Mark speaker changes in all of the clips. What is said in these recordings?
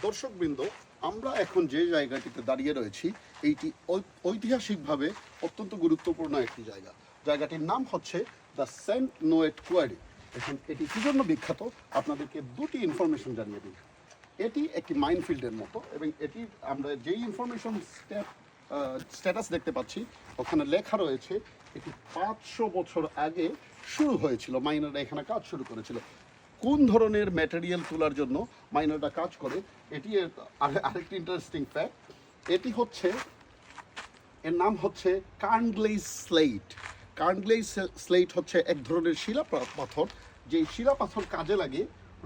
Speaker 1: দর্শকবৃন্দ, আমরা এখন যে জায়গাটিতে দাঁড়িয়ে রয়েছি এইটি ঐতিহাসিকভাবে অত্যন্ত গুরুত্বপূর্ণ একটি জায়গা। জায়গাটির নাম হচ্ছে দ্য সেন্ট নোয়েট কোয়ারি। এখন এটি কী জন্য বিখ্যাত আপনাদেরকে দুটি ইনফরমেশন জানিয়ে দিই। এটি একটি মাইনফিল্ডের মতো এবং এটি আমরা যেই ইনফরমেশন স্ট্যাটাস দেখতে পাচ্ছি ওখানে লেখা রয়েছে এটি 500 বছর আগে শুরু হয়েছিল। মাইনাররা এখানে কাজ শুরু করেছিল। কোন ধরনের ম্যাটেরিয়াল তোলার জন্য মাইনাররা কাজ করে এটি আরেকটি ইন্টারেস্টিং ফ্যাক্ট। এটি হচ্ছে, এর নাম হচ্ছে কার্নগ্লেজ স্লেট। কার্নগ্লেজ স্লেট হচ্ছে এক ধরনের শিলা পাথর, যে শিলা পাথর কাজে লাগে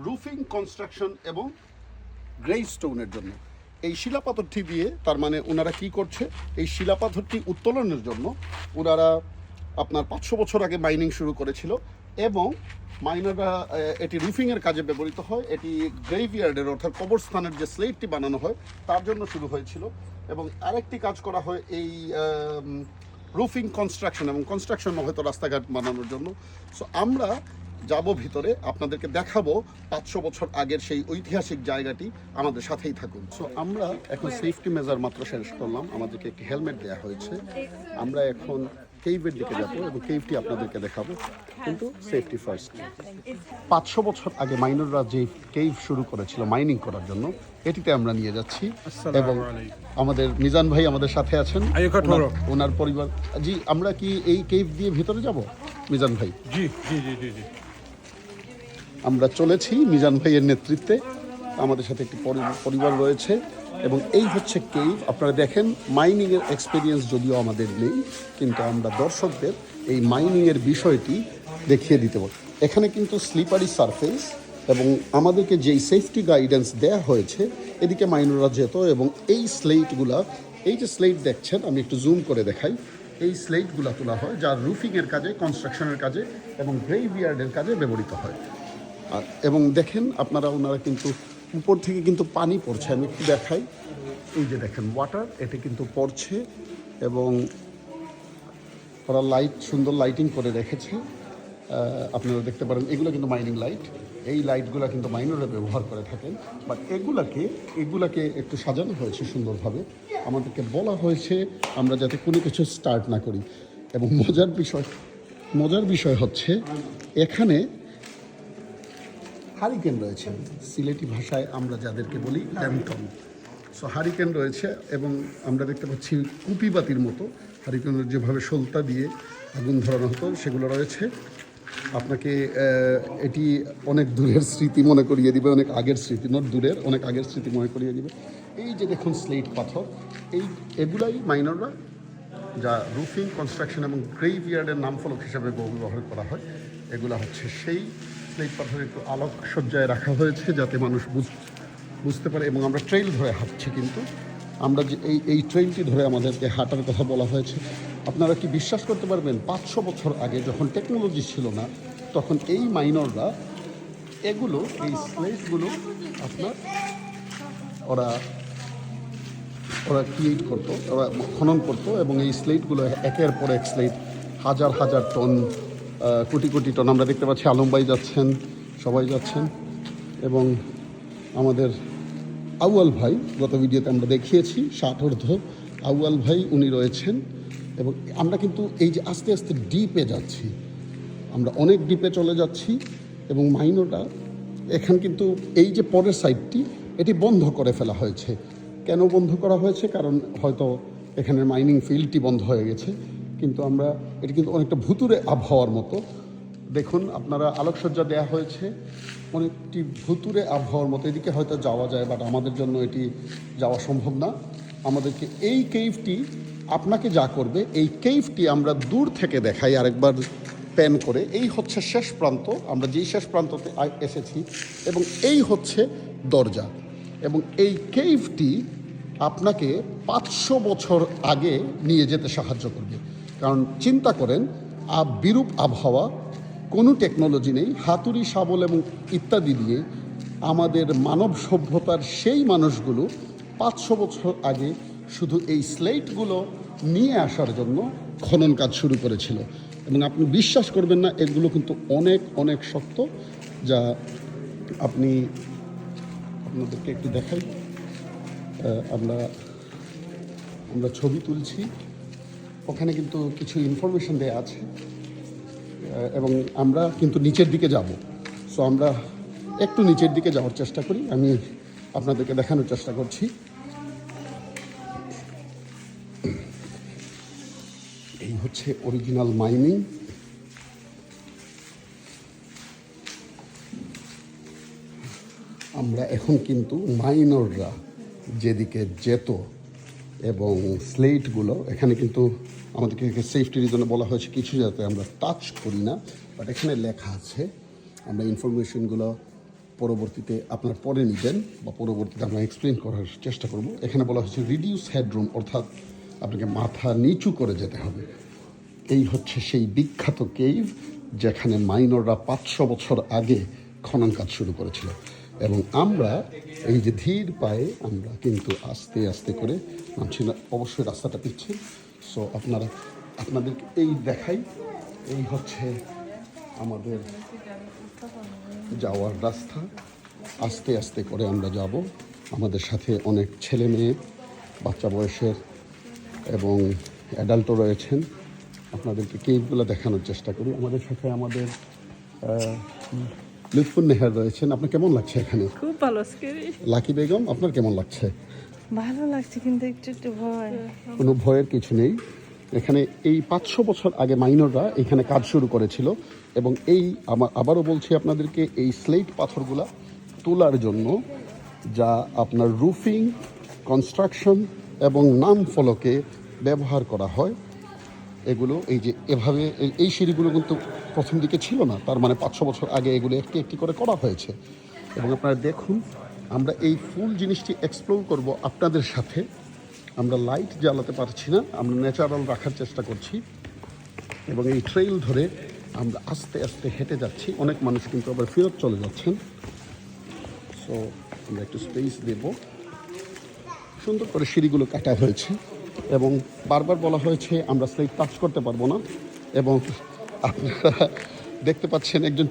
Speaker 1: রুফিং, কনস্ট্রাকশন এবং গ্রেইস্টোনের জন্য। এই শিলাপাথরটি দিয়ে তার মানে ওনারা কি করছে, এই শিলাপাথরটি উত্তোলনের জন্য ওনারা আপনার 500 বছর আগে মাইনিং শুরু করেছিল এবং মাইনাররা এটি রুফিংয়ের কাজে ব্যবহৃত হয়। এটি গ্রেভইয়ার্ডের অর্থাৎ কবরস্থানের যে স্লেটটি বানানো হয় তার জন্য শুরু হয়েছিল এবং আরেকটি কাজ করা হয় এই রুফিং, কনস্ট্রাকশন এবং কনস্ট্রাকশন হয়তো রাস্তাঘাট বানানোর জন্য। সো আমরা যাব ভিতরে, আপনাদেরকে দেখাবো 500 বছর আগের সেই ঐতিহাসিক জায়গাটি। আমাদের সাথেই থাকুন। সো আমরা এখন সেফটি মেজার মাত্র শেষ করলাম, আমাদেরকে একটি হেলমেট দেওয়া হয়েছে। আমরা এখন কেইভের দিকে যাবো এবং কেইভটি আপনাদেরকে দেখাবো, কিন্তু সেফটি ফার্স্ট। 500 বছর আগে মাইনাররা যে কেইভ শুরু করেছিল মাইনিং করার জন্য, এটিতে আমরা নিয়ে যাচ্ছি এবং আমাদের মিজান ভাই আমাদের সাথে আছেন, ওনার পরিবার। জি, আমরা কি এই কেইভ দিয়ে ভিতরে যাব মিজান ভাই?
Speaker 2: জি জি জি জি জি
Speaker 1: আমরা চলেছি মিজান ভাইয়ের নেতৃত্বে। আমাদের সাথে একটি পরিবার রয়েছে এবং এই হচ্ছে কেইভ। আপনারা দেখেন, মাইনিংয়ের এক্সপিরিয়েন্স যদিও আমাদের নেই, কিন্তু আমরা দর্শকদের এই মাইনিংয়ের বিষয়টি দেখিয়ে দিতে পারি। এখানে কিন্তু স্লিপারি সারফেস এবং আমাদেরকে যেই সেফটি গাইডেন্স দেওয়া হয়েছে এদিকে মাইনাররা যেত এবং এই স্লেটগুলা, এই যে স্লেট দেখছেন, আমি একটু জুম করে দেখাই, এই স্লেটগুলা তোলা হয় যা রুফিংয়ের কাজে, কনস্ট্রাকশনের কাজে এবং গ্রেভইয়ার্ডের কাজে ব্যবহৃত হয়। আর এবং দেখেন আপনারা, ওনারা কিন্তু উপর থেকে কিন্তু পানি পড়ছে, আমি একটু দেখাই। এই যে দেখেন ওয়াটার, এটা কিন্তু পড়ছে এবং ওরা লাইট, সুন্দর লাইটিং করে রেখেছে। আপনারা দেখতে পারেন এগুলো কিন্তু মাইনিং লাইট। এই লাইটগুলো কিন্তু মাইনাররা ব্যবহার করে থাকেন, বাট এগুলাকে একটু সাজানো হয়েছে সুন্দরভাবে। আমাদেরকে বলা হয়েছে আমরা যাতে কোনো কিছু স্টার্ট না করি। এবং মজার বিষয় হচ্ছে এখানে হারিকেন রয়েছে, সিলেটি ভাষায় আমরা যাদেরকে বলি ল্যান্টন। সো হারিকেন রয়েছে এবং আমরা দেখতে পাচ্ছি কুপিবাতির মতো হারিকেনের যেভাবে সলতা দিয়ে আগুন ধরানো হতো সেগুলো রয়েছে। আপনাকে এটি অনেক দূরের স্মৃতি মনে করিয়ে দিবে, অনেক আগের স্মৃতি, নট দূরের, অনেক আগের স্মৃতি মনে করিয়ে দিবে। এই যে দেখুন স্লেট পাথর, এগুলাই মাইনাররা যা রুফিং, কনস্ট্রাকশন এবং গ্রেভইয়ার্ডের নামফলক হিসাবে ব্যবহার করা হয়, এগুলো হচ্ছে সেই স্লেট পাথর। একটু আলোকসজ্জায় রাখা হয়েছে যাতে মানুষ বুঝতে পারে এবং আমরা ট্রেইল ধরে হাঁটছি, কিন্তু আমরা যে এই ট্রেনটি ধরে আমাদেরকে হাঁটার কথা বলা হয়েছে। আপনারা কি বিশ্বাস করতে পারবেন, 500 বছর আগে যখন টেকনোলজি ছিল না, তখন এই মাইনররা এগুলো, এই স্লেটগুলো আপনার ওরা ক্রিয়েট করতো, ওরা খনন করতো এবং এই স্লেটগুলো একের পর এক স্লেট, হাজার হাজার টন, কোটি কোটি টন। আমরা দেখতে পাচ্ছি আলম ভাই যাচ্ছেন, সবাই যাচ্ছেন এবং আমাদের আউয়াল ভাই, গত ভিডিওতে আমরা দেখিয়েছি ষাটোর্ধ আউয়াল ভাই, উনি রয়েছেন। এবং আমরা কিন্তু এই যে আস্তে আস্তে ডিপে যাচ্ছি, আমরা অনেক ডিপে চলে যাচ্ছি এবং মাইনরটা এখান কিন্তু এই যে পরের সাইডটি এটি বন্ধ করে ফেলা হয়েছে। কেন বন্ধ করা হয়েছে? কারণ হয়তো এখানের মাইনিং ফিল্ডটি বন্ধ হয়ে গেছে, কিন্তু আমরা এটি কিন্তু অনেকটা ভুতুরে আবহাওয়ার মতো। দেখুন আপনারা, আলোকসজ্জা দেওয়া হয়েছে, অনেকটি ভুতুরে আবহাওয়ার মতো। এদিকে হয়তো যাওয়া যায়, বাট আমাদের জন্য এটি যাওয়া সম্ভব না। আমাদেরকে এই কেইভটি, আপনাকে যা করবে, এই কেইভটি আমরা দূর থেকে দেখাই আরেকবার প্যান করে। এই হচ্ছে শেষ প্রান্ত, আমরা যেই শেষ প্রান্ততে এসেছি এবং এই হচ্ছে দরজা। এবং এই কেইভটি আপনাকে 500 বছর আগে নিয়ে যেতে সাহায্য করবে। কারণ চিন্তা করেন, বিরূপ আবহাওয়া, কোনো টেকনোলজি নেই, হাতুড়ি, শাবল এবং ইত্যাদি দিয়ে আমাদের মানব সভ্যতার সেই মানুষগুলো 500 বছর আগে শুধু এই স্লেটগুলো নিয়ে আসার জন্য খনন কাজ শুরু করেছিল। এবং আপনি বিশ্বাস করবেন না, এগুলো কিন্তু অনেক অনেক শক্ত, যা আপনি আপনাদেরকে একটু দেখাই। আমরা আমরা ছবি তুলছি, ওখানে কিন্তু কিছু ইনফরমেশন দেওয়া আছে এবং আমরা কিন্তু নিচের দিকে যাব। সো আমরা একটু নিচের দিকে যাওয়ার চেষ্টা করি, আমি আপনাদেরকে দেখানোর চেষ্টা করছি। এই হচ্ছে অরিজিনাল মাইনিং। আমরা এখন কিন্তু মাইনররা যেদিকে যেত এবং স্লেটগুলো এখানে কিন্তু আমাদেরকে সেফটির জন্য বলা হয়েছে কিছু যাতে আমরা টাচ করি না, বাট এখানে লেখা আছে। আমরা ইনফরমেশনগুলো পরবর্তীতে আপনার পরে নেবেন বা পরবর্তীতে আমরা এক্সপ্লেন করার চেষ্টা করব। এখানে বলা হয়েছে রিডিউস হেডরুম, অর্থাৎ আপনাকে মাথা নিচু করে যেতে হবে। এই হচ্ছে সেই বিখ্যাত কেভ যেখানে মাইনররা 500 বছর আগে খনন কাজ শুরু করেছিল। এবং আমরা এই যে ধীর পায়ে আমরা কিন্তু আস্তে আস্তে করে নামছি না, অবশ্যই রাস্তাটা পিচ্ছিল। সো আপনাদেরকে এই দেখাই, এই হচ্ছে আমাদের যাওয়ার রাস্তা। আস্তে আস্তে করে আমরা যাব, আমাদের সাথে অনেক ছেলে মেয়ে, বাচ্চা বয়সের এবং অ্যাডাল্টও রয়েছেন। আপনাদেরকে কেভগুলো দেখানোর চেষ্টা করি। আমাদের সাথে আমাদের লুৎফুন নেহার রয়েছেন। আপনার কেমন লাগছে এখানে?
Speaker 2: খুব ভালো।
Speaker 1: লাকি বেগম, আপনার কেমন লাগছে?
Speaker 2: ভালো লাগছে, কিন্তু একটু একটু ভয়।
Speaker 1: কোনো ভয়ের কিছু নেই। এখানে এই 500 বছর আগে মাইনররা এখানে কাজ শুরু করেছিল এবং এই আবারও বলছি আপনাদেরকে, এই স্লেট পাথরগুলা তোলার জন্য যা আপনার রুফিং, কনস্ট্রাকশন এবং নাম ফলকে ব্যবহার করা হয়, এগুলো এই যে এভাবে এই সিঁড়িগুলো কিন্তু প্রথম দিকে ছিল না, তার মানে 500 বছর আগে এগুলো একটি একটি করে করা হয়েছে। এবং আপনারা দেখুন, আমরা এই ফুল জিনিসটি এক্সপ্লোর করব আপনাদের সাথে। আমরা লাইট জ্বালাতে পারছি না, আমরা ন্যাচারাল রাখার চেষ্টা করছি এবং এই ট্রেইল ধরে আমরা আস্তে আস্তে হেঁটে যাচ্ছি। অনেক মানুষ কিন্তু আবার ফেরত চলে যাচ্ছেন। সো আমরা একটু স্পেস দেব। সুন্দর করে সিঁড়িগুলো কাটা হয়েছে এবং বারবার বলা হয়েছে আমরা স্লেট টাচ করতে পারবো না। এবং আপনারা দেখতে পাচ্ছেন একজন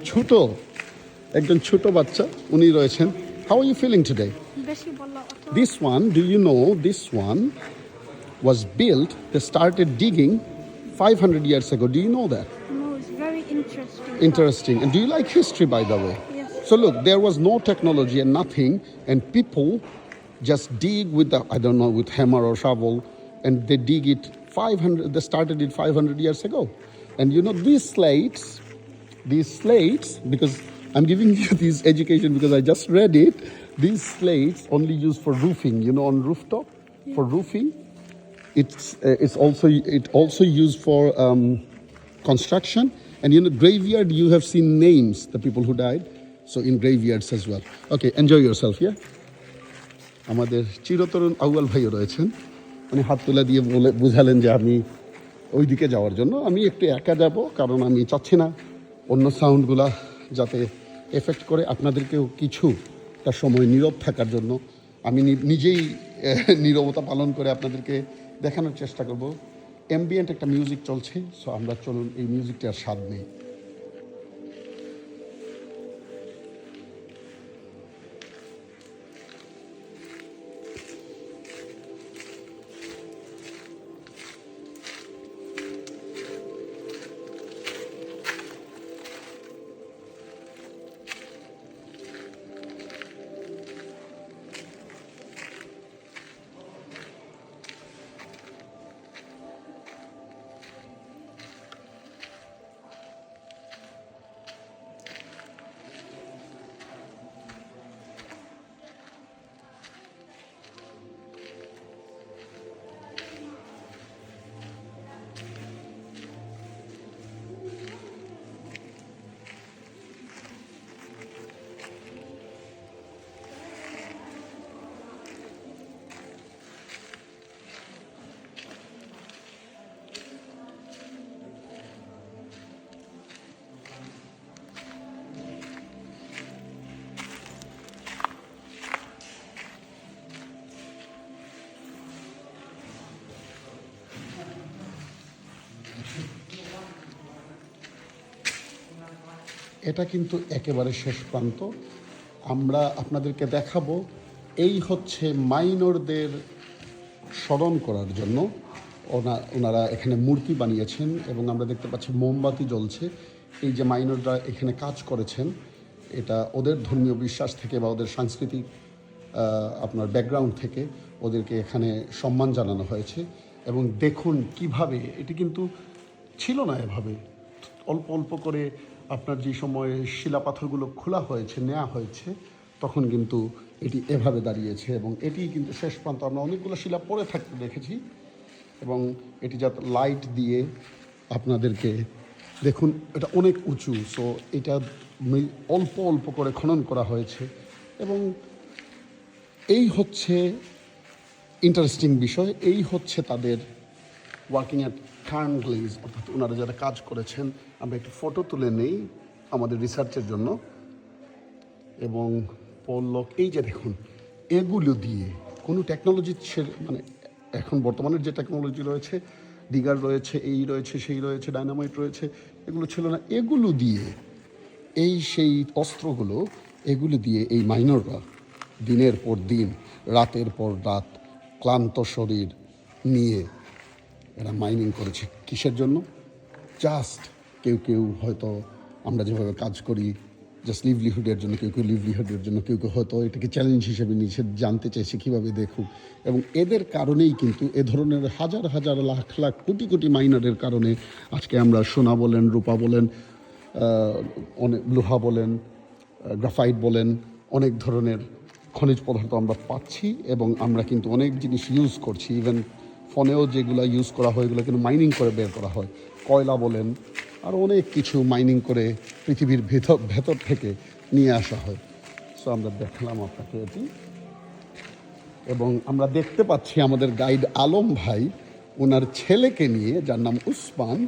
Speaker 1: ছোট বাচ্চা, উনি রয়েছেন। How are you feeling today? This one, do you know this one was built, they started digging 500 years ago. Do you know that?
Speaker 3: No, it's very interesting.
Speaker 1: Interesting. And do you like history, by the way?
Speaker 3: Yes.
Speaker 1: So look, there was no technology and nothing, and people just dig with the, I don't know, with hammer or shovel, and they dig it 500, they started it 500 years ago. And you know, these slates, because I'm giving you this education because I just read it, these slates only used for roofing, you know, on rooftop, for roofing. It also used for construction. And you know, graveyard, you have seen names, the people who died, so in graveyards as well. Okay, enjoy yourself, yeah? আমাদের চিরতরুণ আউয়াল ভাইও রয়েছেন, উনি হাত তুলে দিয়ে বুঝালেন যে আমি ওই দিকে যাওয়ার জন্য। আমি একটু একা যাব, কারণ আমি চাচ্ছি না অন্য সাউন্ডগুলা যাতে এফেক্ট করে। আপনাদেরকেও কিছুটা সময় নীরব থাকার জন্য আমি নিজেই নীরবতা পালন করে আপনাদেরকে দেখানোর চেষ্টা করব। অ্যাম্বিয়েন্ট একটা মিউজিক চলছে, সো আমরা চলুন এই মিউজিকটার স্বাদ নেই। এটা কিন্তু একেবারে শেষ প্রান্ত। আমরা আপনাদেরকে দেখাবো এই হচ্ছে মাইনরদের স্মরণ করার জন্য ওনারা এখানে মূর্তি বানিয়েছেন এবং আমরা দেখতে পাচ্ছি মোমবাতি জ্বলছে। এই যে মাইনররা এখানে কাজ করেছেন, এটা ওদের ধর্মীয় বিশ্বাস থেকে বা ওদের সাংস্কৃতিক আপনার ব্যাকগ্রাউন্ড থেকে ওদেরকে এখানে সম্মান জানানো হয়েছে। এবং দেখুন কিভাবে এটি কিন্তু ছিল না এভাবে, অল্প অল্প করে আপনার যে সময়ে শিলাপাথরগুলো খোলা হয়েছে, নেওয়া হয়েছে, তখন কিন্তু এটি এভাবে দাঁড়িয়েছে এবং এটি কিন্তু শেষ প্রান্ত। আমরা অনেকগুলো শিলা পড়ে থাকতে দেখেছি এবং এটি যাতে লাইট দিয়ে আপনাদেরকে দেখুন, এটা অনেক উঁচু, সো এটা অল্প অল্প করে খনন করা হয়েছে। এবং এই হচ্ছে ইন্টারেস্টিং বিষয়, এই হচ্ছে তাদের ওয়ার্কিং অ্যাট কার্নগ্লেজ, অর্থাৎ ওনারা যারা কাজ করেছেন। আমরা একটু ফটো তুলে নেই আমাদের রিসার্চের জন্য। এবং পল্লক, এই যে দেখুন, এগুলো দিয়ে কোনো টেকনোলজি মানে এখন বর্তমানের যে টেকনোলজি রয়েছে, ডিগার রয়েছে, এই রয়েছে, সেই রয়েছে, ডায়নামাইট রয়েছে, এগুলো ছিল না। এগুলো দিয়ে এই সেই অস্ত্রগুলো, এগুলো দিয়ে এই মাইনররা দিনের পর দিন, রাতের পর রাত ক্লান্ত শরীর নিয়ে এরা মাইনিং করেছে। কিসের জন্য? জাস্ট কেউ কেউ হয়তো আমরা যেভাবে কাজ করি জাস্ট লিভলিহুডের জন্য, কেউ কেউ লিভলিহুডের জন্য, কেউ কেউ হয়তো এটাকে চ্যালেঞ্জ হিসেবে নিয়েছে, জানতে চেয়েছে কীভাবে দেখুক। এবং এদের কারণেই কিন্তু এ ধরনের হাজার হাজার লাখ লাখ কোটি কোটি মাইনারের কারণে আজকে আমরা সোনা বলেন, রূপা বলেন, অনেক লোহা বলেন, গ্রাফাইট বলেন, অনেক ধরনের খনিজ পদার্থ আমরা পাচ্ছি এবং আমরা কিন্তু অনেক জিনিস ইউজ করছি। ইভেন ফোনেও যেগুলো ইউজ করা হয় এগুলো কিন্তু মাইনিং করে বের করা হয়। কয়লা বলেন, আর অনেক কিছু মাইনিং করে পৃথিবীর ভেতর থেকে নিয়ে আসা হয়। সো আমরা দেখলাম আপনাকে এটি, এবং আমরা দেখতে পাচ্ছি আমাদের গাইড আলম ভাই ওনার ছেলেকে নিয়ে, যার নাম উসমান,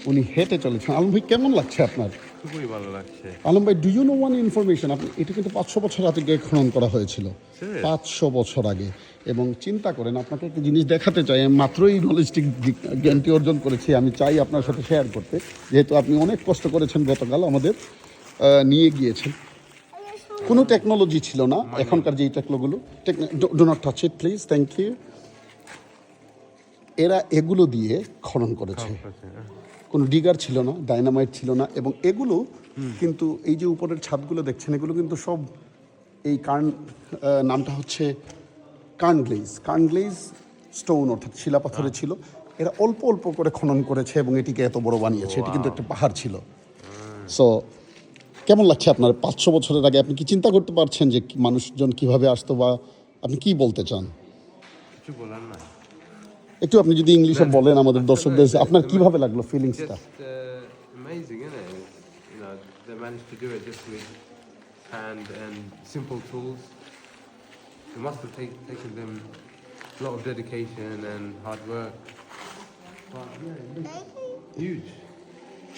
Speaker 1: উনি হেঁটে চলেছেন। আলম ভাই, কেমন লাগছে আপনার?
Speaker 4: খুবই ভালো লাগছে।
Speaker 1: আলম ভাই, do you know one information? আপনি এটা কিন্তু 500 বছর আগে খনন করা হয়েছিল, 500 বছর আগে। এবং চিন্তা করেন, আপনাকে একটা জিনিস দেখাতে চাই। আমি মাত্রই নলেজটিক জ্ঞানটি অর্জন করেছি, আমি চাই আপনার সাথে শেয়ার করতে, যেহেতু আপনি অনেক কষ্ট করেছেন, গতকাল আমাদের নিয়ে গিয়েছেন। কোনো টেকনোলজি ছিল না এখনকার যেই টেকনোগুলো। Do not touch it please, thank you. এরা এগুলো দিয়ে খনন করেছে, কোনো ডিগার ছিল না, ডায়নামাইট ছিল না। এবং এগুলো কিন্তু এই যে উপরের ছাদগুলো দেখছেন, এগুলো কিন্তু সব এই নামটা হচ্ছে কার্নগ্লেজ স্টোন, অর্থাৎ শিলাপাথরে ছিল। এরা অল্প অল্প করে খনন করেছে এবং এটিকে এত বড় বানিয়েছে। এটি কিন্তু একটা পাহাড় ছিল। সো কেমন লাগছে আপনার? 500 বছরের আগে আপনি কি চিন্তা করতে পারছেন যে মানুষজন কিভাবে আসতো, বা আপনি কি বলতে চান?
Speaker 4: কিছু বলার না।
Speaker 1: একটু আপনি যদি ইংলিশে বলেন আমাদের দর্শকদের, আপনার কিভাবে লাগলো ফিলিংসটা?
Speaker 4: Amazing, isn't it? You know, they managed to do it just with hand and simple tools. It must have taken them a lot of dedication and hard work. But yeah, huge.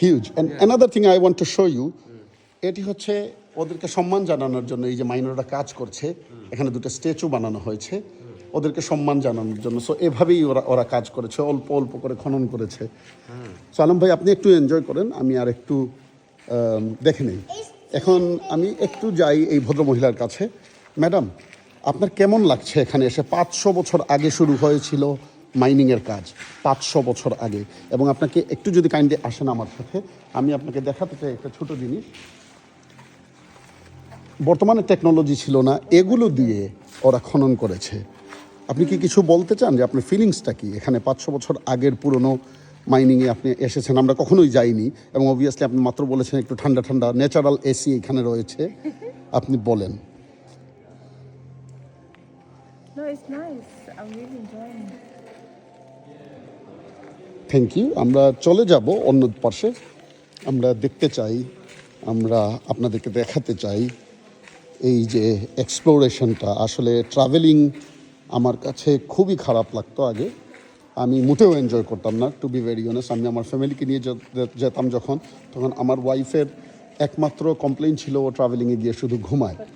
Speaker 1: Huge. And another thing I want to show you, এটি হচ্ছে ওদেরকে সম্মান জানানোর জন্য। এই যে মাইনররা কাজ করছে, এখানে দুটো স্ট্যাচু বানানো হয়েছে ওদেরকে সম্মান জানানোর জন্য। সো এভাবেই ওরা কাজ করেছে, অল্প অল্প করে খনন করেছে। সো আলম ভাই, আপনি একটু এনজয় করেন, আমি আর একটু দেখে নেই। এখন আমি একটু যাই এই ভদ্রমহিলার কাছে। ম্যাডাম, আপনার কেমন লাগছে এখানে এসে? 500 বছর আগে শুরু হয়েছিল মাইনিংয়ের কাজ, 500 বছর আগে। এবং আপনাকে একটু যদি কাইন্ডলি আসেন আমার সাথে, আমি আপনাকে দেখাতে চাই একটা ছোট জিনিস। বর্তমানে টেকনোলজি ছিল না, এগুলো দিয়ে ওরা খনন করেছে। আপনি কি কিছু বলতে চান যে আপনার ফিলিংসটা কি? এখানে 500 বছর আগের পুরনো মাইনিংয়ে আপনি এসেছেন, আমরা কখনোই যাইনি। এবং অবভিয়াসলি আপনি মাত্র বলেছেন একটু ঠান্ডা ঠান্ডা ন্যাচারাল এসি এখানে রয়েছে, আপনি বলেন।
Speaker 2: No, it's nice. I'm really enjoying it.
Speaker 1: Thank you. আমরা চলে যাব অন্য পাশে। আমরা দেখতে চাই, আমরা আপনাদেরকে দেখাতে চাই এই যে এক্সপ্লোরেশনটা। আসলে ট্রাভেলিং আমার কাছে খুবই খারাপ লাগতো আগে, আমি মোটেও এনজয় করতাম না, টু বি ভেরি অনেস্ট। আমি আমার ফ্যামিলিকে নিয়ে যেতাম যখন, তখন আমার ওয়াইফের একমাত্র কমপ্লেইন ছিল ও ট্রাভেলিংয়ে গিয়ে শুধু ঘুমায়।
Speaker 2: But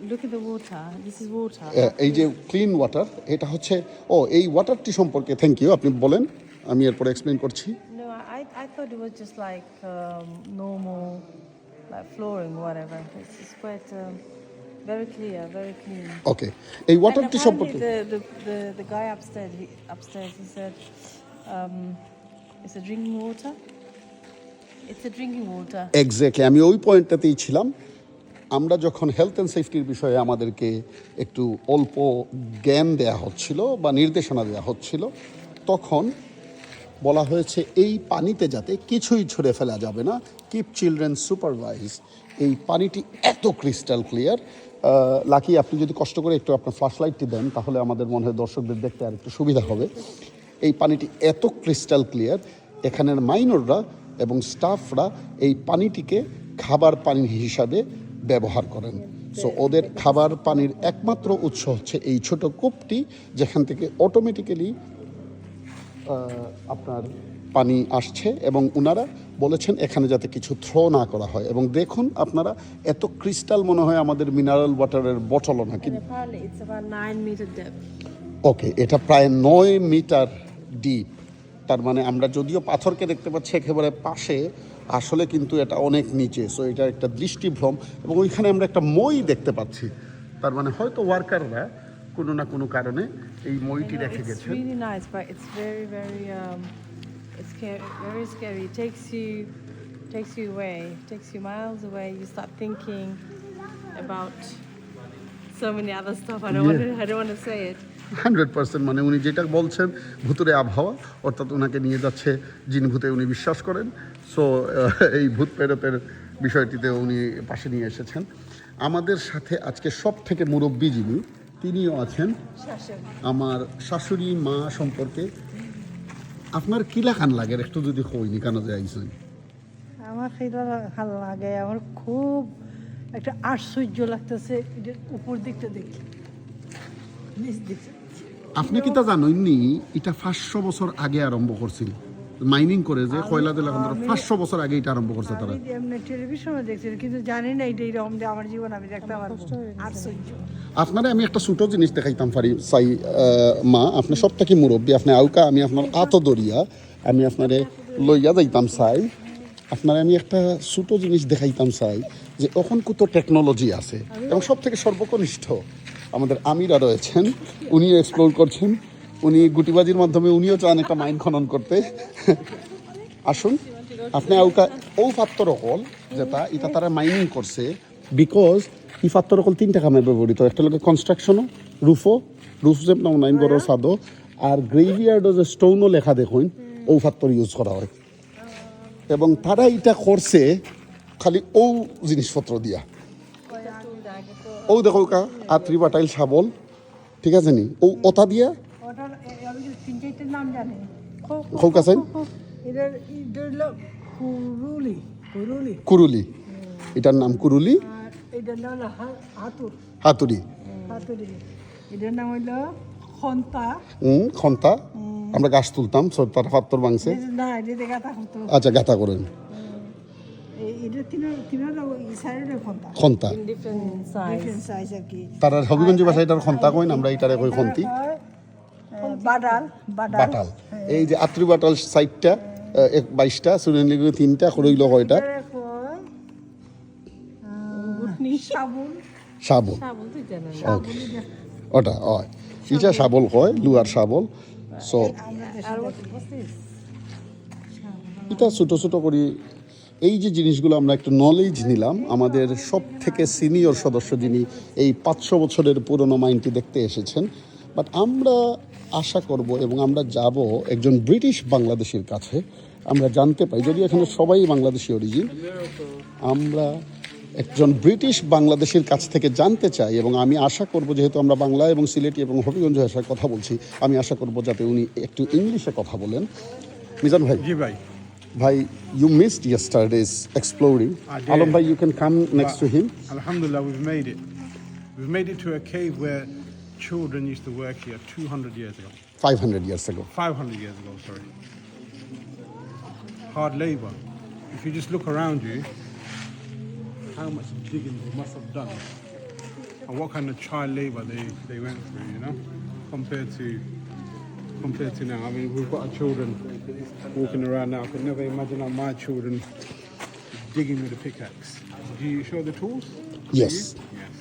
Speaker 2: look at the water. This is water.
Speaker 1: এই যে ক্লিন ওয়াটার, এটা হচ্ছে, এই ওয়াটারটি সম্পর্কে থ্যাংক ইউ, আপনি বলেন, আমি এরপরে এক্সপ্লেন করছি।
Speaker 2: No, I thought it was just like normal, like flooring, whatever. It's quite Very clear, very clean.
Speaker 1: ওকে, এই
Speaker 2: And
Speaker 1: ওয়াটারটি সম্পর্কে
Speaker 2: apparently the guy upstairs, he said, it's a drinking water. It's a drinking water.
Speaker 1: Exactly আমি ওই পয়েন্টটাতেই ছিলাম। আমরা যখন health and সেফটির বিষয়ে আমাদেরকে একটু অল্প জ্ঞান দেয়া হচ্ছিল বা নির্দেশনা দেওয়া হচ্ছিল, তখন বলা হয়েছে এই পানিতে যাতে কিছুই ছুঁড়ে ফেলা যাবে না, কিপ চিলড্রেন সুপারভাইজ। এই পানিটি এত ক্রিস্টাল ক্লিয়ার। লাকি আপনি যদি কষ্ট করে একটু আপনার ফ্ল্যাশ লাইটটি দেন তাহলে আমাদের মনে হয় দর্শকদের দেখতে আর একটু সুবিধা হবে। এই পানিটি এত ক্রিস্টাল ক্লিয়ার, এখানের মাইনররা এবং স্টাফরা এই পানিটিকে খাবার পানি হিসাবে ব্যবহার করেন। সো ওদের খাবার পানির একমাত্র উৎস হচ্ছে এই ছোট কূপটি, যেখান থেকে অটোমেটিক্যালি আপনার পানি আসছে, এবং ওনারা বলেছেন এখানে যাতে কিছু থ্রো না করা হয়। এবং দেখুন আপনারা, এত ক্রিস্টাল মনে হয় আমাদের মিনারেল ওয়াটারের বটলও না,
Speaker 2: And
Speaker 1: কিন্তু
Speaker 2: apparently it's about 9 meter depth.
Speaker 1: ওকে, এটা প্রায় 9 মিটার ডিপ। তার মানে আমরা যদিও পাথরকে দেখতে পাচ্ছি একেবারে পাশে, আসলে কিন্তু এটা অনেক নিচে। সো এটা একটা দৃষ্টিভ্রম, এবং ওইখানে আমরা একটা মই দেখতে পাচ্ছি। তার মানে হয়তো ওয়ার্কাররা কোনো না কোনো কারণে এই মইটি রেখে
Speaker 2: It's
Speaker 1: গেছেন।
Speaker 2: really nice, but it's very, very, it's scary, very scary. It takes you away, takes you miles away. You start thinking about so many other stuff. I don't want to say it.
Speaker 1: 100% মানে উনি যেটা বলছেন ভূতুরে আবহাওয়া, অর্থাৎ ওনাকে নিয়ে যাচ্ছে জিন ভূতে উনি বিশ্বাস করেন। সো এই ভূত প্রেরতের বিষয়টিতে উনি পাশে নিয়ে এসেছেন। আমাদের সাথে আজকে সব থেকে মুরব্বী যিনি, তিনিও আছেন আমার শাশুড়ি মা সম্পর্কে। আপনার কি লাগান লাগে একটু যদি কইনি কেন যে আইছেন?
Speaker 5: আমার সেটা ভালো লাগে, আমার খুব একটা আশ্চর্য লাগতেছে এটার উপর দিকটা দেখি, নিচ দিকটা।
Speaker 1: আপনি কি তা জানেননি এটা 500 বছর আগে আরম্ভ করছিল মাইনিং করে, যে কয়লা দিলা 500 বছর আগে এটা আরম্ভ করছে তারা।
Speaker 5: আমি এমনি টেলিভিশনে দেখছি, কিন্তু জানি না এটা এরকম যে আমার জীবন আমি দেখতে পারবো। আশ্চর্য।
Speaker 1: আপনারে আমি একটা ছোট জিনিস দেখাইতাম পারি চাই মা, আপনি সব থেকে মুরব্বী, আপনি আউকা, আমি আপনার আত দরিয়া, আমি আপনারে লইয়া যাইতাম চাই। আপনারে আমি একটা ছোট জিনিস দেখাইতাম চাই যে এখন কত টেকনোলজি আছে, এবং সব থেকে সর্বকনিষ্ঠ আমাদের আমিরা রয়েছেন, উনিও এক্সপ্লোর করছেন। উনি গুটিবাজির মাধ্যমে উনিও চান একটা মাইন খনন করতে। আসুন আপনি আউকা ও পাত্র অকল যেটা এটা তারা মাইনিং করছে, বিকজ ই পাত্র অকল 3টা কামে ব্যবহৃত। একটা লোকের কনস্ট্রাকশনও, রুফ যে নাইন বড় সাদো, আর গ্রেভিয়ার্ডও যে স্টোনও লেখা দেখুন ও পাত্র ইউজ করা হয়। এবং তারা এটা করছে খালি ও জিনিসপত্র দিয়া। ও দেখো কা আত্রি বাটাইল শাবল, ঠিক আছে নি, ও ওটা দিয়া
Speaker 5: ওটার আমি তিন চারটের নাম জানি।
Speaker 1: হোক আছেন
Speaker 5: এটার হলো কুরুলি, কুরুলি,
Speaker 1: কুরুলি, এটার নাম কুরুলি,
Speaker 5: আর এটার নাম হলো হাতুর,
Speaker 1: হাতুড়ি,
Speaker 5: হাতুরি। এটার নাম হইলো খন্তা।
Speaker 1: খন্তা, আমরা গাছ তুলতাম, সব তারা পাত্তর ভাঙছে।
Speaker 5: না এটা গাঁথা হতো।
Speaker 1: আচ্ছা, গাঁথা করেন
Speaker 5: এটা তিনের সাইডের খন্তা,
Speaker 1: খন্তা।
Speaker 2: Different size.
Speaker 5: ডিফারেন্ট সাইজ আর কি।
Speaker 1: তারা হবিগঞ্জ ভাষায় এটার খন্তা কইন, আমরা এটারে কই খন্তি।
Speaker 5: বাটাল, বাটাল,
Speaker 1: বাটাল, এই যে আত্রি বাটাল সাইডটা 22টা, সুরেন্দ্রগুলো 3টা, রইল কয়টা?
Speaker 5: সাবুন,
Speaker 1: শাবল।
Speaker 2: শাবল তুই জানো না।
Speaker 1: ওকে, ওটা হয় ইটা শাবল কয়, লুয়ার শাবল। So
Speaker 2: R what's this?
Speaker 1: এটা ছোট ছোট করি। এই যে জিনিসগুলো আমরা একটু নলেজ নিলাম। আমাদের সব থেকে সিনিয়র সদস্য যিনি এই 500 বছরের পুরনো মাইনটি দেখতে এসেছেন, বাট আমরা আশা করব এবং আমরা যাব একজন ব্রিটিশ বাংলাদেশির কাছে, আমরা জানতে পাই, যদি এখানে সবাই বাংলাদেশি অরিজিন, আমরা একজন ব্রিটিশ বাংলাদেশির কাছ থেকে জানতে চাই। এবং আমি আশা করব, যেহেতু আমরা বাংলা এবং সিলেটি এবং হবিগঞ্জ ভাষায় কথা বলছি, আমি আশা করব যাতে উনি একটু ইংলিশে কথা বলেন। মিজান ভাই,
Speaker 6: জি ভাই,
Speaker 1: Bhai, you missed yesterday's exploring.
Speaker 6: I did.
Speaker 1: Alam bhai, you can come next to him.
Speaker 6: Alhamdulillah, we've made it. We've made it to a cave where children used to work here 200 years ago.
Speaker 1: 500 years ago.
Speaker 6: 500 years ago, sorry. Hard labor. If you just look around you, how much digging they must have done, and what kind of child labor they went through, you know, compared to now. I mean, we've got our children walking around now. I could never imagine how my children digging with a pickaxe. Do you show the tools?
Speaker 1: Yes.
Speaker 6: Yes.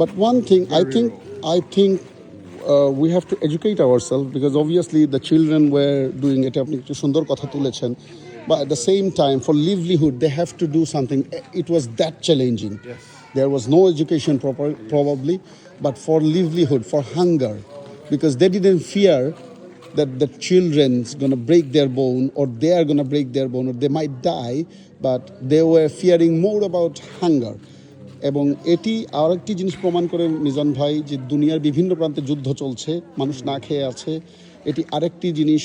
Speaker 1: But one thing, I think we have to educate ourselves because obviously the children were doing it. আপনি একটু সুন্দর কথা তুলেছেন. But at the same time, for livelihood, they have to do something. It was that challenging.
Speaker 6: Yes.
Speaker 1: There was no education probably, but for livelihood, for hunger, because they didn't fear that the children's gonna break their bone or they are gonna break their bone or they might die, but they were fearing more about hunger. এবং এটি আরেকটি জিনিস প্রমাণ করে মিজান ভাই যে দুনিয়ার বিভিন্ন প্রান্তে যুদ্ধ চলছে, মানুষ না খেয়ে আছে। এটি আরেকটি জিনিস,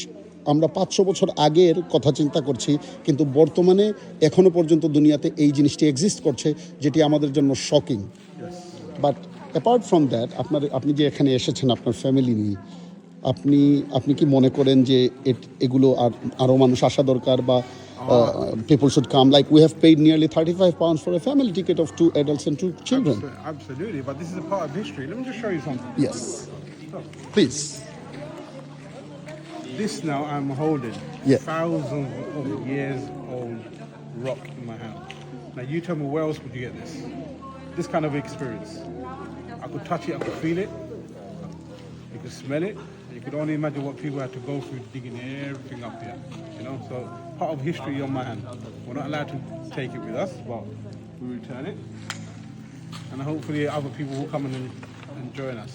Speaker 1: আমরা 500 বছর আগের কথা চিন্তা করছি, কিন্তু বর্তমানে এখনো পর্যন্ত দুনিয়াতে এই জিনিসটি এক্সিস্ট করছে, যেটি আমাদের জন্য shocking. But apart from that, আপনি যে এখানে এসেছেন আপনার ফ্যামিলি নিয়ে, আপনি কি মনে করেন যে এগুলো আরও মানুষ আসা দরকার, বা people should come? Like we have paid nearly £35 for a family ticket of 2 adults and 2 children.
Speaker 6: Absolutely, but this is a part of history. Let me just show you something.
Speaker 1: Yes, please.
Speaker 6: This now I'm holding
Speaker 1: Yeah.
Speaker 6: thousands of years old rock in my hand. Now you tell me, where else would you get this? This kind of experience. I could touch it, I could feel it, you could smell it. You could only imagine what people had to go through digging everything up here. You know, so part of history on my hand. We're not allowed to take it with us, but we return it. And hopefully other people will come and join us.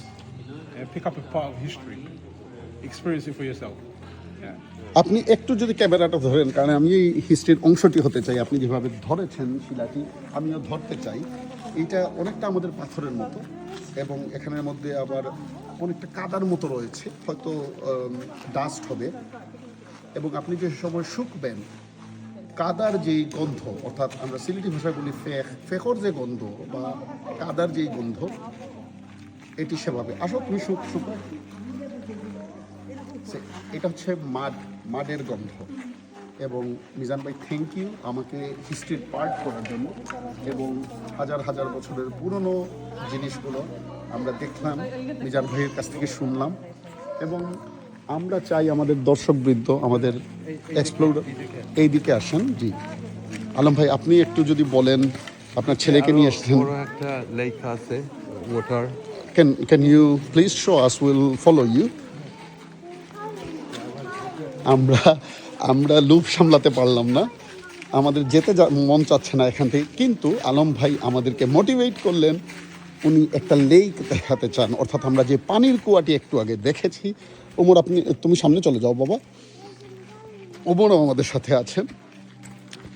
Speaker 6: And pick up a part of history. Experience it for yourself. Yeah.
Speaker 1: আপনি একটু যদি ক্যামেরাটা ধরেন, কারণ আমি এই হিস্ট্রির অংশটি হতে চাই। আপনি যেভাবে ধরেছেন শিলাটি, আমিও ধরতে চাই। এইটা অনেকটা আমাদের পাথরের মতো, এবং এখানের মধ্যে আবার অনেকটা কাদার মতো রয়েছে, হয়তো ডাস্ট হবে। এবং আপনি যে সময় শুকবেন, কাদার যেই গন্ধ, অর্থাৎ আমরা সিলেটি ভাষায় বলি ফেকর যে গন্ধ বা কাদার যেই গন্ধ, এটি সেভাবে আসো তুমি শুকো। এটা হচ্ছে মাডের গন্ধ। এবং মিজান ভাই, থ্যাংক ইউ আমাকে হিস্ট্রির পার্ট করার জন্য, এবং হাজার হাজার বছরের পুরনো জিনিসগুলো আমরা দেখলাম, মিজান ভাইয়ের কাছ থেকে শুনলাম। এবং আমরা চাই আমাদের দর্শকবৃন্দ, আমাদের এক্সপ্লোরার এই দিকে আসেন। জি আলম ভাই, আপনি একটু যদি বলেন, আপনার ছেলেকে নিয়ে এসেছেন।
Speaker 4: বড় একটা লেক আছে, water.
Speaker 1: Can you please show us? We'll follow you. আমরা লুপ সামলাতে পারলাম না, আমাদের যেতে মন চাচ্ছে না এখান থেকে, কিন্তু আলম ভাই আমাদেরকে মোটিভেট করলেন। উনি একটা লেক দেখাতে চান, অর্থাৎ আমরা যে পানির কুয়াটি একটু আগে দেখেছি। ওমর, তুমি সামনে চলে যাও বাবা। ওমরও আমাদের সাথে আছেন।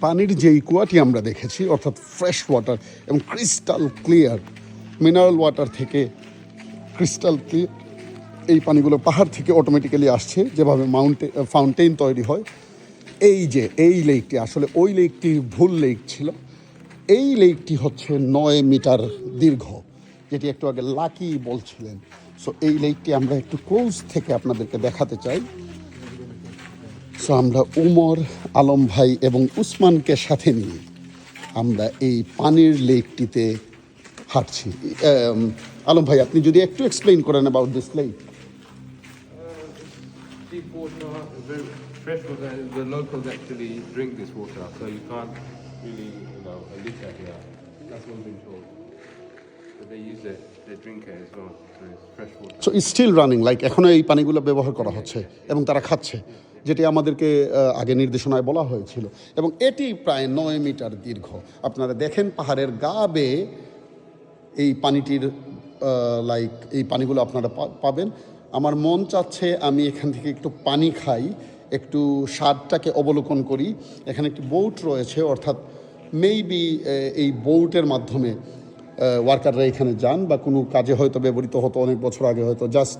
Speaker 1: পানির যেই কুয়াটি আমরা দেখেছি, অর্থাৎ ফ্রেশ ওয়াটার এবং ক্রিস্টাল ক্লিয়ার, মিনারেল ওয়াটার থেকে ক্রিস্টাল ক্লিয়ার, এই পানিগুলো পাহাড় থেকে অটোমেটিক্যালি আসছে, যেভাবে ফাউন্টেন তৈরি হয়। এই লেকটি আসলে ওই লেকটি ভুল লেক ছিল। এই লেকটি হচ্ছে 9 মিটার দীর্ঘ, যেটি একটু আগে লাকি বলছিলেন। সো এই লেকটি আমরা একটু ক্লোজ থেকে আপনাদেরকে দেখাতে চাই। সো আমরা উমর, আলম ভাই এবং উসমানকে সাথে নিয়ে আমরা এই পানির লেকটিতে হাঁটছি। আলম ভাই, আপনি যদি একটু এক্সপ্লেইন করেন about this lake.
Speaker 4: Deep water, very fresh water. The locals actually drink this water, so you can't really, litter here. That's what we've been told. But they use it, they drink it as well. So it's fresh water.
Speaker 1: So it's still running, like এখনও এই পানিগুলো ব্যবহার করা হচ্ছে এবং তারা খাচ্ছে, যেটি আমাদেরকে আগে নির্দেশনায় বলা হয়েছিল। এবং এটি প্রায় 9 মিটার দীর্ঘ। আপনারা দেখেন পাহাড়ের গা বেয়ে এই পানিটির এই পানিগুলো আপনারা পাবেন। আমার মন চাচ্ছে আমি এখান থেকে একটু পানি খাই, একটু স্বাদটাকে অবলোকন করি। এখানে একটি বোট রয়েছে, অর্থাৎ মেবি এই বোটের মাধ্যমে ওয়ার্কাররা এখানে যান, বা কোনো কাজে হয়তো ব্যবহৃত হতো অনেক বছর আগে, হয়তো জাস্ট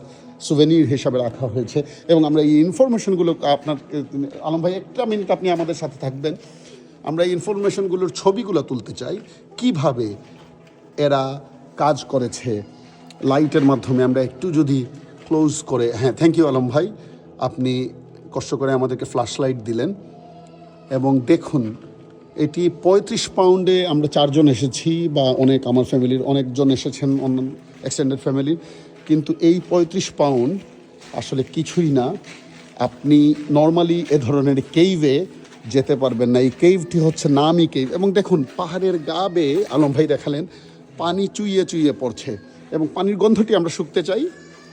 Speaker 1: সুভেনির হিসাবে রাখা হয়েছে। এবং আমরা এই ইনফরমেশনগুলো আপনার, আলম ভাই একটা মিনিট আপনি আমাদের সাথে থাকবেন। আমরা এই ইনফরমেশনগুলোর ছবিগুলো তুলতে চাই, কিভাবে এরা কাজ করেছে লাইটের মাধ্যমে। আমরা একটু যদি ক্লোজ করে, হ্যাঁ, থ্যাংক ইউ আলম ভাই, আপনি কষ্ট করে আমাদেরকে ফ্ল্যাশ লাইট দিলেন। এবং দেখুন, এটি 35 পাউন্ডে আমরা 4 জন এসেছি, বা আমার ফ্যামিলির অনেকজন এসেছেন, অন্য এক্সটেন্ডেড ফ্যামিলির। কিন্তু এই 35 পাউন্ড আসলে কিছুই না। আপনি নর্মালি এ ধরনের কেইভে যেতে পারবেন না। এই কেইভটি হচ্ছে নামি কেইভ। এবং দেখুন পাহাড়ের গা বেয়ে, আলম ভাই দেখালেন, পানি চুইয়ে চুইয়ে পড়ছে। এবং পানির গন্ধটি আমরা শুকতে চাই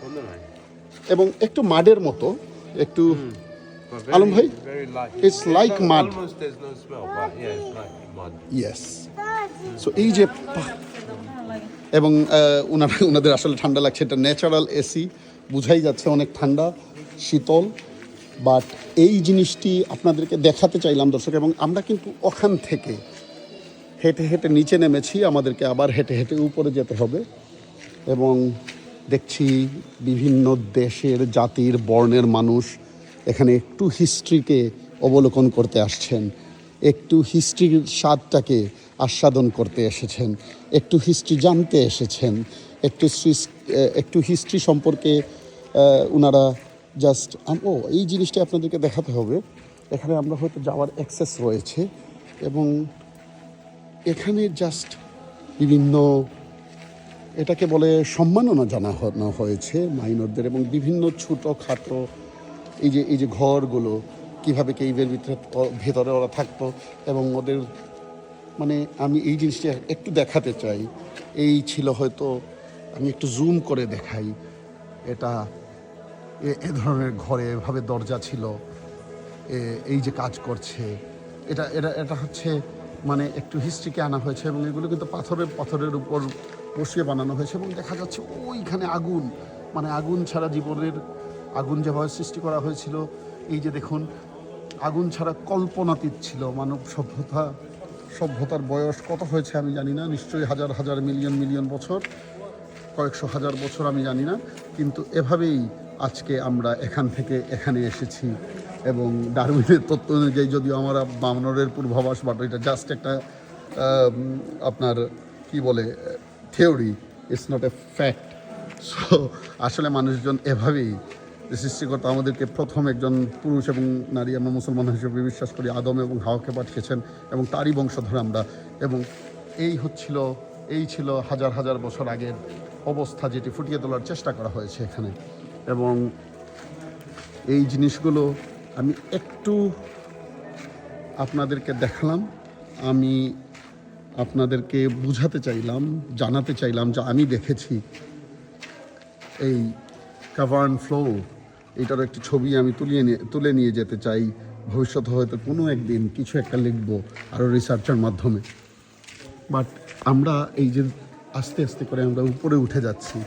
Speaker 4: On the line.
Speaker 1: এবং একটু মাডের মতো একটু
Speaker 4: But
Speaker 1: Alam bhai,
Speaker 4: very light.
Speaker 1: it's like mud.
Speaker 4: Almost there's no smell, but yeah, it's like mud.
Speaker 1: Yes so এই যে এবং ওনাদের আসলে ঠান্ডা লাগছে, এটা ন্যাচারাল এসি, বুঝাই যাচ্ছে অনেক ঠান্ডা শীতল। বাট এই জিনিসটি আপনাদেরকে দেখাতে চাইলাম দর্শক, এবং আমরা কিন্তু ওখান থেকে হেঁটে হেঁটে নিচে নেমেছি, আমাদেরকে আবার হেঁটে হেঁটে উপরে যেতে হবে। এবং দেখছি বিভিন্ন দেশের জাতির বর্ণের মানুষ এখানে একটু হিস্ট্রিকে অবলোকন করতে আসছেন, একটু হিস্ট্রির স্বাদটাকে আস্বাদন করতে এসেছেন, একটু হিস্ট্রি জানতে এসেছেন, একটু হিস্ট্রি সম্পর্কে ওনারা জাস্ট এই জিনিসটা আপনাদেরকে দেখাতে হবে। এখানে আমরা হয়তো যাওয়ার অ্যাক্সেস রয়েছে এবং এখানে জাস্ট বিভিন্ন এটাকে বলে সম্মাননা জানানো হয়েছে মাইনরদের, এবং বিভিন্ন ছোটোখাটো এই যে ঘরগুলো কীভাবে কেইভের ভেতরে ওরা থাকতো এবং ওদের মানে আমি এই জিনিসটা একটু দেখাতে চাই। এই ছিল হয়তো, আমি একটু জুম করে দেখাই, এটা এ ধরনের ঘরে এভাবে দরজা ছিল, এই যে কাজ করছে, এটা এটা এটা হচ্ছে মানে একটু হিস্ট্রিকে আনা হয়েছে এবং এগুলো কিন্তু পাথরের উপর বসিয়ে বানানো হয়েছে। এবং দেখা যাচ্ছে ওইখানে আগুন, মানে আগুন ছাড়া জীবনের, আগুন যেভাবে সৃষ্টি করা হয়েছিল, এই যে দেখুন আগুন ছাড়া কল্পনাতীত ছিল মানব সভ্যতার বয়স কত হয়েছে আমি জানি না, নিশ্চয়ই হাজার হাজার মিলিয়ন বছর, কয়েকশো হাজার বছর আমি জানি না, কিন্তু এভাবেই আজকে আমরা এখান থেকে এখানে এসেছি। এবং ডারউইনের তত্ত্ব অনুযায়ী যদিও আমরা বানরের পূর্বাভাস, বাট এটা জাস্ট একটা আপনার কি বলে theory, it's not a fact. So আসলে মানুষজন এভাবেই সৃষ্টিকর্তা আমাদেরকে প্রথম একজন পুরুষ এবং নারী, আমরা মুসলমান হিসেবে বিশ্বাস করি, আদম এবং হাওয়াকে পাঠিয়েছেন এবং তারই বংশধর আমরা। এবং এই ছিল হাজার হাজার বছর আগের অবস্থা, যেটি ফুটিয়ে তোলার চেষ্টা করা হয়েছে এখানে। এবং এই জিনিসগুলো আমি একটু আপনাদেরকে দেখালাম, আমি আপনাদেরকে বুঝাতে চাইলাম, জানাতে চাইলাম যে আমি দেখেছি এই কাভার্ন ফ্লো, এটার একটি ছবি আমি তুলে নিয়ে যেতে চাই। ভবিষ্যতে হয়তো কোনো একদিন কিছু একটা লিখবো আরও রিসার্চের মাধ্যমে। বাট আমরা এই যে আস্তে আস্তে করে আমরা উপরে উঠে যাচ্ছি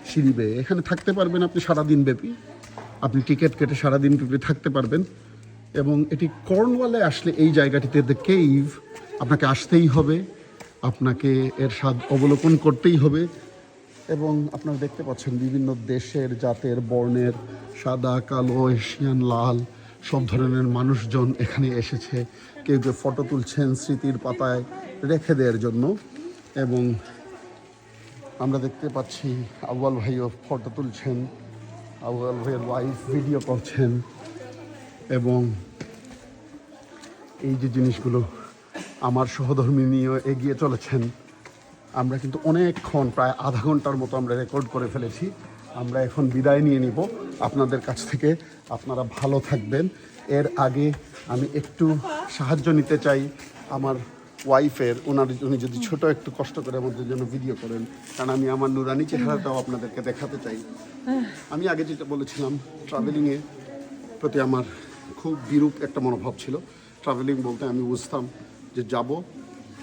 Speaker 1: সিঁড়ি বেয়ে, এখানে থাকতে পারবেন আপনি সারাদিন ব্যাপী, আপনি টিকিট কেটে সারাদিন ব্যাপী থাকতে পারবেন। এবং এটি কর্নওয়ালে আসলে এই জায়গাটিতে দ্য কেইভ আপনাকে আসতেই হবে, আপনাকে এর স্বাদ অবলোকন করতেই হবে। এবং আপনারা দেখতে পাচ্ছেন বিভিন্ন দেশের, জাতের, বর্ণের, সাদা, কালো, এশিয়ান, লাল, সব ধরনের মানুষজন এখানে এসেছে। কেউ কেউ ফটো তুলছেন স্মৃতির পাতায় রেখে দেওয়ার জন্য। এবং আমরা দেখতে পাচ্ছি আউয়াল ভাইও ফটো তুলছেন, আউয়াল ভাইয়ের ওয়াইফ ভিডিও করছেন। এবং এই যে জিনিসগুলো আমার সহধর্মী নিয়ে এগিয়ে চলেছেন। আমরা কিন্তু অনেকক্ষণ, প্রায় আধা ঘন্টার মতো আমরা রেকর্ড করে ফেলেছি। আমরা এখন বিদায় নিয়ে নিব আপনাদের কাছ থেকে। আপনারা ভালো থাকবেন। এর আগে আমি একটু সাহায্য নিতে চাই আমার ওয়াইফের, উনি যদি ছোট একটু কষ্ট করে আমাদের জন্য ভিডিও করেন, কারণ আমি আমার নুরানি চেহারাটাও আপনাদেরকে দেখাতে চাই। আমি আগে যেটা বলেছিলাম, ট্রাভেলিংয়ের প্রতি আমার খুব বিরূপ একটা মনোভাব ছিল। ট্রাভেলিং বলতে আমি বুঝতাম যে যাব,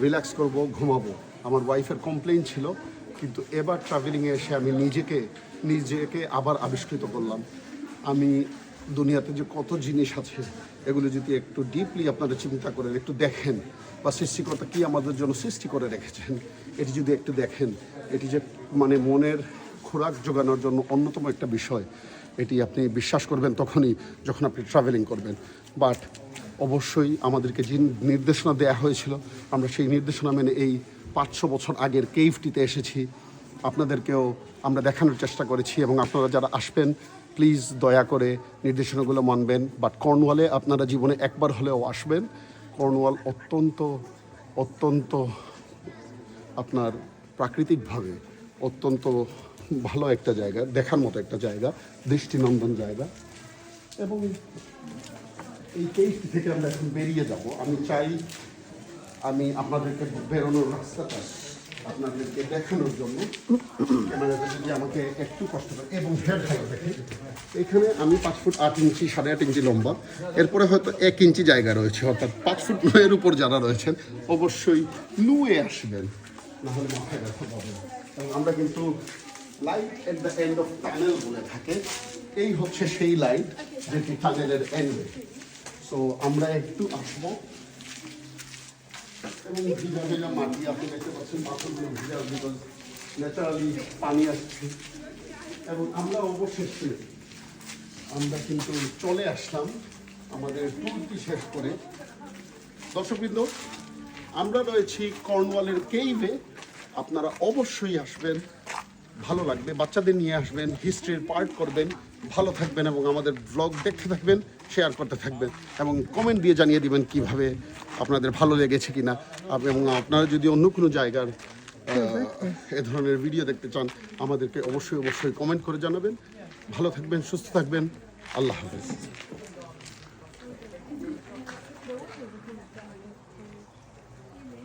Speaker 1: রিল্যাক্স করব, ঘুমাবো। আমার ওয়াইফের কমপ্লেইন ছিল, কিন্তু এবার ট্রাভেলিংয়ে এসে আমি নিজেকে আবার আবিষ্কৃত করলাম। আমি দুনিয়াতে যে কত জিনিস আছে, এগুলো যদি একটু ডিপলি আপনারা চিন্তা করেন, একটু দেখেন, বা সৃষ্টিকর্তা কী আমাদের জন্য সৃষ্টি করে রেখেছেন, এটি যদি একটু দেখেন, এটি যে মানে মনের খোরাক জোগানোর জন্য অন্যতম একটা বিষয়, এটি আপনি বিশ্বাস করবেন তখনই যখন আপনি ট্রাভেলিং করবেন। বাট অবশ্যই আমাদেরকে যে নির্দেশনা দেওয়া হয়েছিল, আমরা সেই নির্দেশনা মেনে এই 500 বছর আগের কেইভটিতে এসেছি। আপনাদেরকেও আমরা দেখানোর চেষ্টা করেছি, এবং আপনারা যারা আসবেন প্লিজ দয়া করে নির্দেশনাগুলো মানবেন। বাট কর্নওয়ালে আপনারা জীবনে একবার হলেও আসবেন। কর্নওয়াল অত্যন্ত আপনার প্রাকৃতিকভাবে অত্যন্ত ভালো একটা জায়গা, দেখার মতো একটা জায়গা, দৃষ্টিনন্দন জায়গা। এবং এই কেইভটি থেকে আমরা এখন বেরিয়ে যাব। আমি চাই আমি আপনাদেরকে বেরোনোর রাস্তাটা আপনাদেরকে দেখানোর জন্য। ক্যামেরাটা যদি আমাকে একটু কষ্ট করে এবং হেড হাইট দেখে, এখানে আমি 5 ফুট 8 ইঞ্চি 8.5 ইঞ্চি লম্বা, এরপরে হয়তো 1 ইঞ্চি জায়গা রয়েছে, অর্থাৎ 5 ফুট 9 এর উপর যারা রয়েছেন অবশ্যই নুয়ে আসবেন, নাহলে মাথায় ব্যথা পাবেন। এবং আমরা কিন্তু light at the end of tunnel বলে থাকে, এই হচ্ছে সেই লাইট যেটি টানেলের এন্ডে। সো আমরা একটু আসবো এবং ভিজা ভিজা মাটি আপনি দেখতে পাচ্ছেন, পাথরগুলো ভিজা, বিকজ ন্যাচারালি পানি আসছে। এবং আমরা অবশেষে আমরা কিন্তু চলে আসলাম আমাদের ট্যুরটি শেষ করে। দর্শকবৃন্দ, আমরা রয়েছি কর্নওয়ালের কেইভে, আপনারা অবশ্যই আসবেন, ভালো লাগবে, বাচ্চাদের নিয়ে আসবেন, হিস্ট্রির পার্ট করবেন, ভালো থাকবেন এবং আমাদের ব্লগ দেখতে থাকবেন, শেয়ার করতে থাকবেন এবং কমেন্ট দিয়ে জানিয়ে দিবেন কিভাবে আপনাদের ভালো লেগেছে কিনা। এবং আপনারা যদি অন্য কোনো জায়গার এ ধরনের ভিডিও দেখতে চান আমাদেরকে অবশ্যই কমেন্ট করে জানাবেন। ভালো থাকবেন, সুস্থ থাকবেন, আল্লাহ হাফেজ।